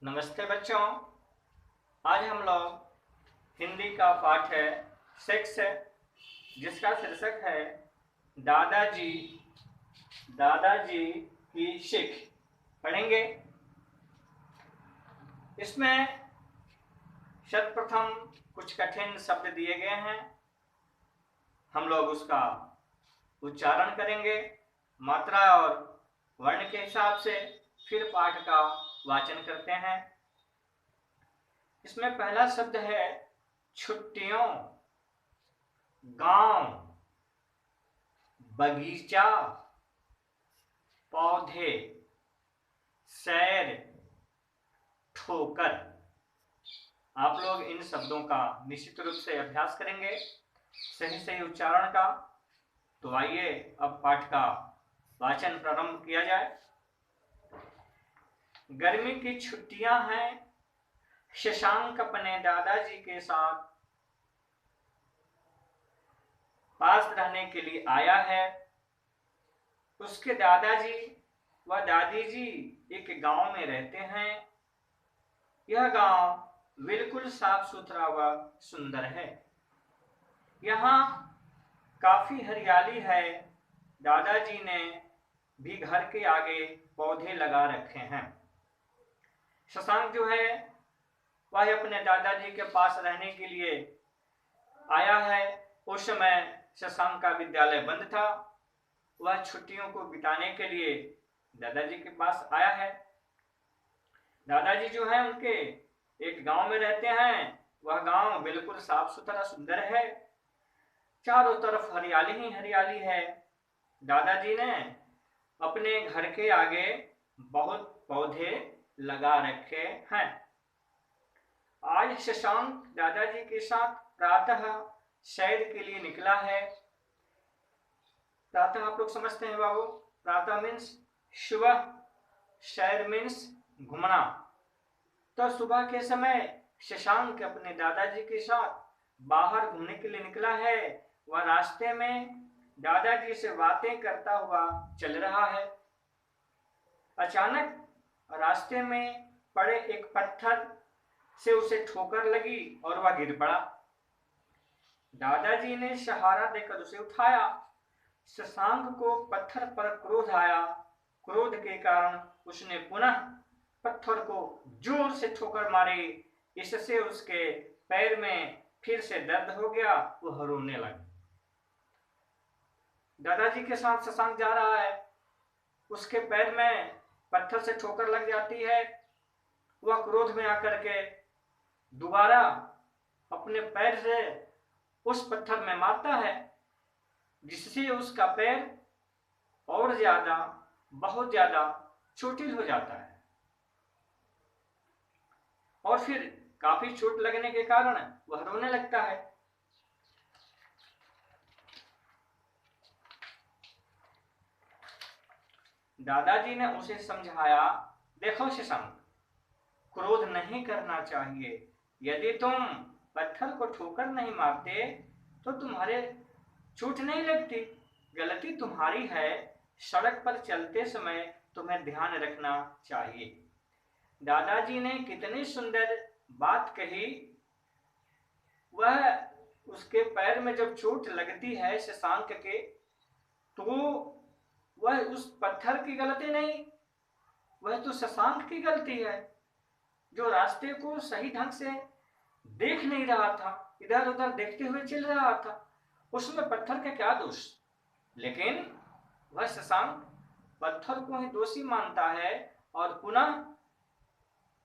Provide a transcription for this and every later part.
नमस्ते बच्चों। आज हम लोग हिंदी का पाठ है 6 जिसका शीर्षक है दादाजी दादाजी की सीख पढ़ेंगे। इसमें सर्वप्रथम कुछ कठिन शब्द दिए गए हैं, हम लोग उसका उच्चारण करेंगे मात्रा और वर्ण के हिसाब से, फिर पाठ का वाचन करते हैं। इसमें पहला शब्द है छुट्टियों, गांव, बगीचा, पौधे, सैर, ठोकर। आप लोग इन शब्दों का निश्चित रूप से अभ्यास करेंगे सही सही उच्चारण का। तो आइए अब पाठ का वाचन प्रारंभ किया जाए। गर्मी की छुट्टियां हैं, शशांक अपने दादाजी के साथ पास रहने के लिए आया है। उसके दादाजी व दादी जी एक गांव में रहते हैं। यह गांव बिल्कुल साफ सुथरा व सुंदर है। यहाँ काफी हरियाली है। दादाजी ने भी घर के आगे पौधे लगा रखे हैं। शशांक जो है वह अपने दादाजी के पास रहने के लिए आया है। उस समय शशांक का विद्यालय बंद था। वह छुट्टियों को बिताने के लिए दादाजी के पास आया है। दादाजी जो है उनके एक गांव में रहते हैं। वह गांव बिल्कुल साफ सुथरा सुंदर है। चारों तरफ हरियाली ही हरियाली है। दादाजी ने अपने घर के आगे बहुत पौधे लगा रखे हैं। आज शशांक दादाजी के साथ प्रातः सैर के लिए निकला है। प्रातः आप लोग समझते हैं बाबू, प्रातः मीन्स सुबह, सैर मीन्स घूमना। तो सुबह के समय शशांक अपने दादाजी के साथ बाहर घूमने के लिए निकला है। वह रास्ते में दादाजी से बातें करता हुआ चल रहा है। अचानक रास्ते में पड़े एक पत्थर से उसे ठोकर लगी और वह गिर पड़ा। दादाजी ने सहारा देकर उसे उठाया। शशांक को पत्थर पर क्रोध आया। क्रोध के कारण उसने पुनः पत्थर को जोर से ठोकर मारी। इससे उसके पैर में फिर से दर्द हो गया। वह रोने लगा। दादाजी के साथ शशांक जा रहा है, उसके पैर में पत्थर से ठोकर लग जाती है। वह क्रोध में आकर के दोबारा अपने पैर से उस पत्थर में मारता है, जिससे उसका पैर और ज्यादा, बहुत ज्यादा चोटिल हो जाता है। और फिर काफी चोट लगने के कारण वह रोने लगता है। दादाजी ने उसे समझाया, देखो शशांक, क्रोध नहीं करना चाहिए। यदि तुम पत्थर को ठोकर नहीं मारते तो तुम्हारे चोट नहीं लगती। गलती तुम्हारी है। सड़क पर चलते समय तुम्हें ध्यान रखना चाहिए। दादाजी ने कितनी सुंदर बात कही। वह उसके पैर में जब चोट लगती है शशांक के, तो वह उस पत्थर की गलती नहीं, वह तो शशांक की गलती है, जो रास्ते को सही ढंग से देख नहीं रहा था, इधर उधर देखते हुए चल रहा था। उसमें पत्थर का क्या दोष? लेकिन वह शशांक पत्थर को ही दोषी मानता है और पुनः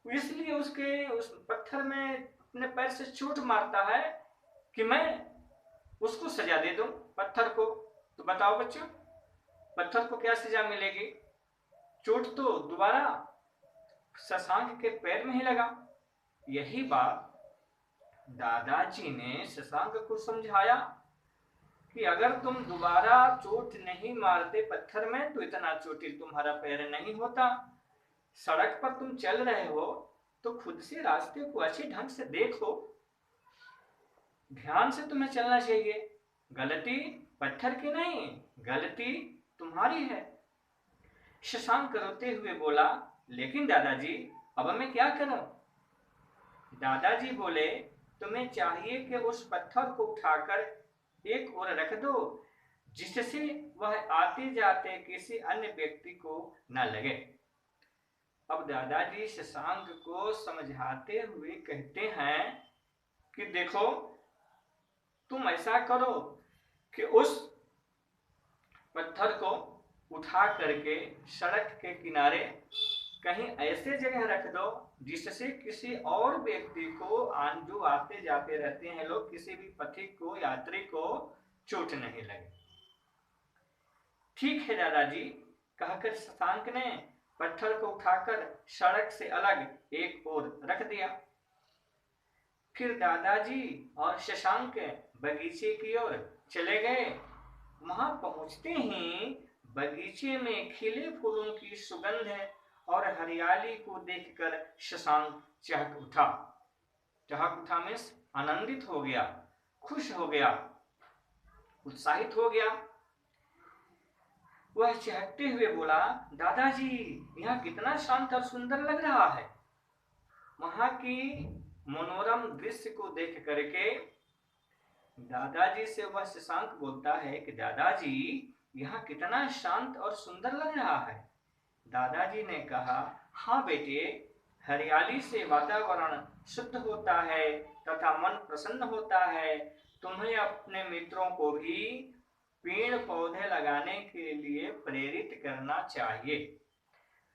इसलिए उस पत्थर में अपने पैर से चोट मारता है कि मैं उसको सजा दे दूं, पत्थर को। तो बताओ बच्चों, पत्थर को क्या सजा मिलेगी? चोट तो दोबारा शशांक के पैर में ही लगा। यही बात दादाजी ने शशांक को समझाया कि अगर तुम दोबारा चोट नहीं मारते पत्थर में तो इतना चोटिल तुम्हारा पैर नहीं होता। सड़क पर तुम चल रहे हो तो खुद से रास्ते को अच्छे ढंग से देखो, ध्यान से तुम्हें चलना चाहिए। गलती पत्थर की नहीं, गलती तुम्हारी है। शशांक रोते हुए बोला, लेकिन दादाजी अब मैं क्या करूं? दादाजी बोले, तुम्हें चाहिए कि उस पत्थर को उठाकर एक ओर रख दो, जिससे वह आते जाते किसी अन्य व्यक्ति को न लगे। अब दादाजी शशांक को समझाते हुए कहते हैं कि देखो, तुम ऐसा करो कि उस पत्थर को उठा करके सड़क के किनारे कहीं ऐसे जगह रख दो जिससे किसी और व्यक्ति को जो आते जाते रहते हैं लोग, किसी भी पथिक को, यात्री को चोट नहीं लगे। ठीक है दादाजी, कहकर शशांक ने पत्थर को उठाकर सड़क से अलग एक ओर रख दिया। फिर दादाजी और शशांक बगीचे की ओर चले गए। वहां पहुंचते ही बगीचे में खिले फूलों की सुगंध और हरियाली को देखकर शशांक चहक उठा। चहक उठा में आनंदित हो गया, खुश हो गया, उत्साहित हो गया। वह चहकते हुए बोला, दादाजी, यहाँ कितना शांत और सुंदर लग रहा है। वहां की मनोरम दृश्य को देख करके दादाजी से वह शशांक बोलता है कि दादाजी, यहाँ कितना शांत और सुंदर लग रहा है। दादाजी ने कहा, हाँ बेटे, हरियाली से वातावरण शुद्ध होता है तथा मन प्रसन्न होता है। तुम्हें अपने मित्रों को भी पेड़ पौधे लगाने के लिए प्रेरित करना चाहिए।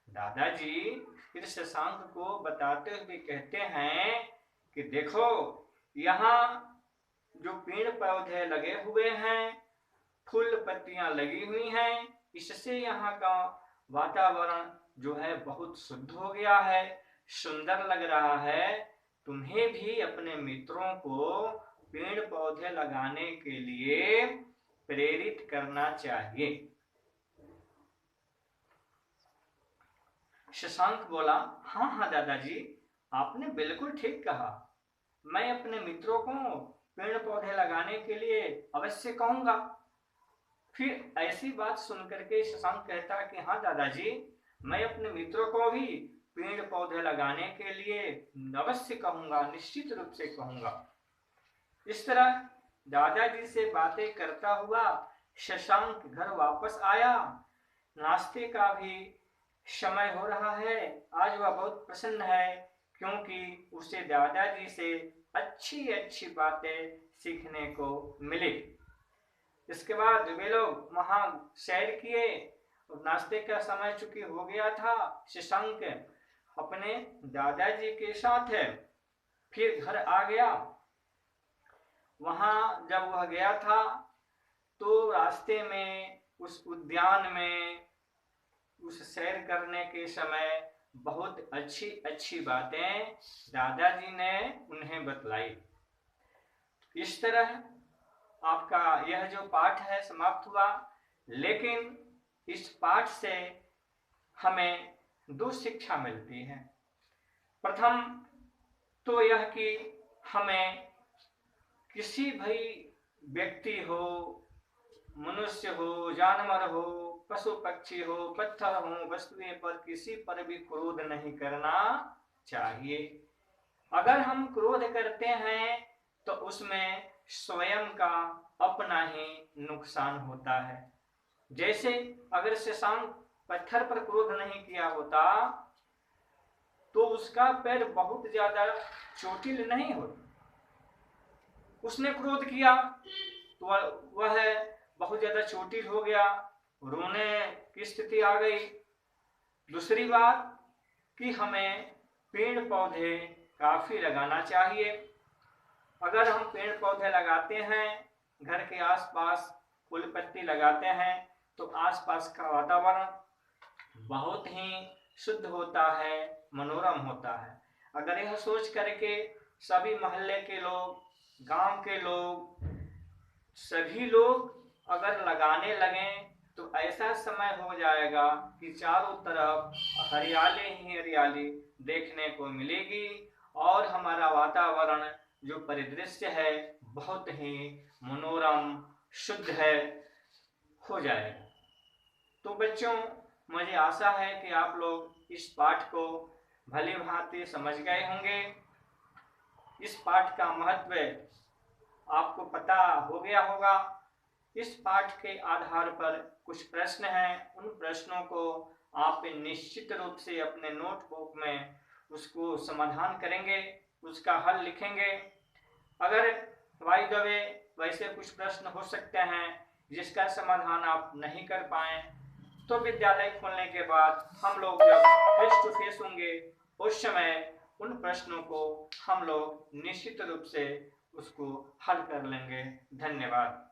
दादाजी फिर शशांक को बताते हुए कहते हैं कि देखो, यहाँ जो पेड़ पौधे लगे हुए हैं, फूल पत्तियां लगी हुई हैं, इससे यहाँ का वातावरण जो है बहुत शुद्ध हो गया है, सुंदर लग रहा है। तुम्हें भी अपने मित्रों को पेड़ पौधे लगाने के लिए प्रेरित करना चाहिए। शशांक बोला, हाँ हाँ दादाजी, आपने बिल्कुल ठीक कहा। मैं अपने मित्रों को पेड़ पौधे लगाने के लिए अवश्य कहूंगा। फिर ऐसी बात सुनकर के शशांक कहता कि हाँ दादाजी, मैं अपने मित्रों को भी पेड़ पौधे लगाने के लिए अवश्य कहूंगा, निश्चित रूप से कहूंगा। इस तरह दादाजी से बातें करता हुआ शशांक घर वापस आया। नाश्ते का भी समय हो रहा है। आज वह बहुत प्रसन्न है क्योंकि उसे दादाजी से अच्छी अच्छी बातें सीखने को मिली। इसके बाद वे लोग वहां सैर किए। नाश्ते का समय चूंकि हो गया था, शशांक अपने दादाजी के साथ फिर घर आ गया। वहां जब वह गया था तो रास्ते में उस उद्यान में उस सैर करने के समय बहुत अच्छी अच्छी बातें दादाजी ने उन्हें बतलाई। इस तरह आपका यह जो पाठ है समाप्त हुआ। लेकिन इस पाठ से हमें दो शिक्षा मिलती है। प्रथम तो यह कि हमें किसी भी व्यक्ति हो, मनुष्य हो, जानवर हो, पशु पक्षी हो, पत्थर हो, वस्तुएं पर किसी पर भी क्रोध नहीं करना चाहिए। अगर हम क्रोध करते हैं तो उसमें स्वयं का अपना ही नुकसान होता है। जैसे अगर शशांक पत्थर पर क्रोध नहीं किया होता तो उसका पैर बहुत ज्यादा चोटिल नहीं होता। उसने क्रोध किया तो वह बहुत ज्यादा चोटिल हो गया, रोने की स्थिति आ गई। दूसरी बात कि हमें पेड़ पौधे काफी लगाना चाहिए। अगर हम पेड़ पौधे लगाते हैं, घर के आसपास फूल पत्ती लगाते हैं तो आसपास का वातावरण बहुत ही शुद्ध होता है, मनोरम होता है। अगर यह सोच करके सभी मोहल्ले के लोग, गांव के लोग, सभी लोग अगर लगाने लगें तो ऐसा समय हो जाएगा कि चारों तरफ हरियाली ही हरियाली देखने को मिलेगी और हमारा वातावरण जो परिदृश्य है बहुत ही मनोरम, शुद्ध है हो जाएगा। तो बच्चों, मुझे आशा है कि आप लोग इस पाठ को भली भांति समझ गए होंगे। इस पाठ का महत्व आपको पता हो गया होगा। इस पाठ के आधार पर कुछ प्रश्न हैं, उन प्रश्नों को आप निश्चित रूप से अपने नोटबुक में उसको समाधान करेंगे, उसका हल लिखेंगे। अगर बाय द वे वैसे कुछ प्रश्न हो सकते हैं जिसका समाधान आप नहीं कर पाए, तो विद्यालय खोलने के बाद हम लोग जब फेस टू फेस होंगे उस समय उन प्रश्नों को हम लोग निश्चित रूप से उसको हल कर लेंगे। धन्यवाद।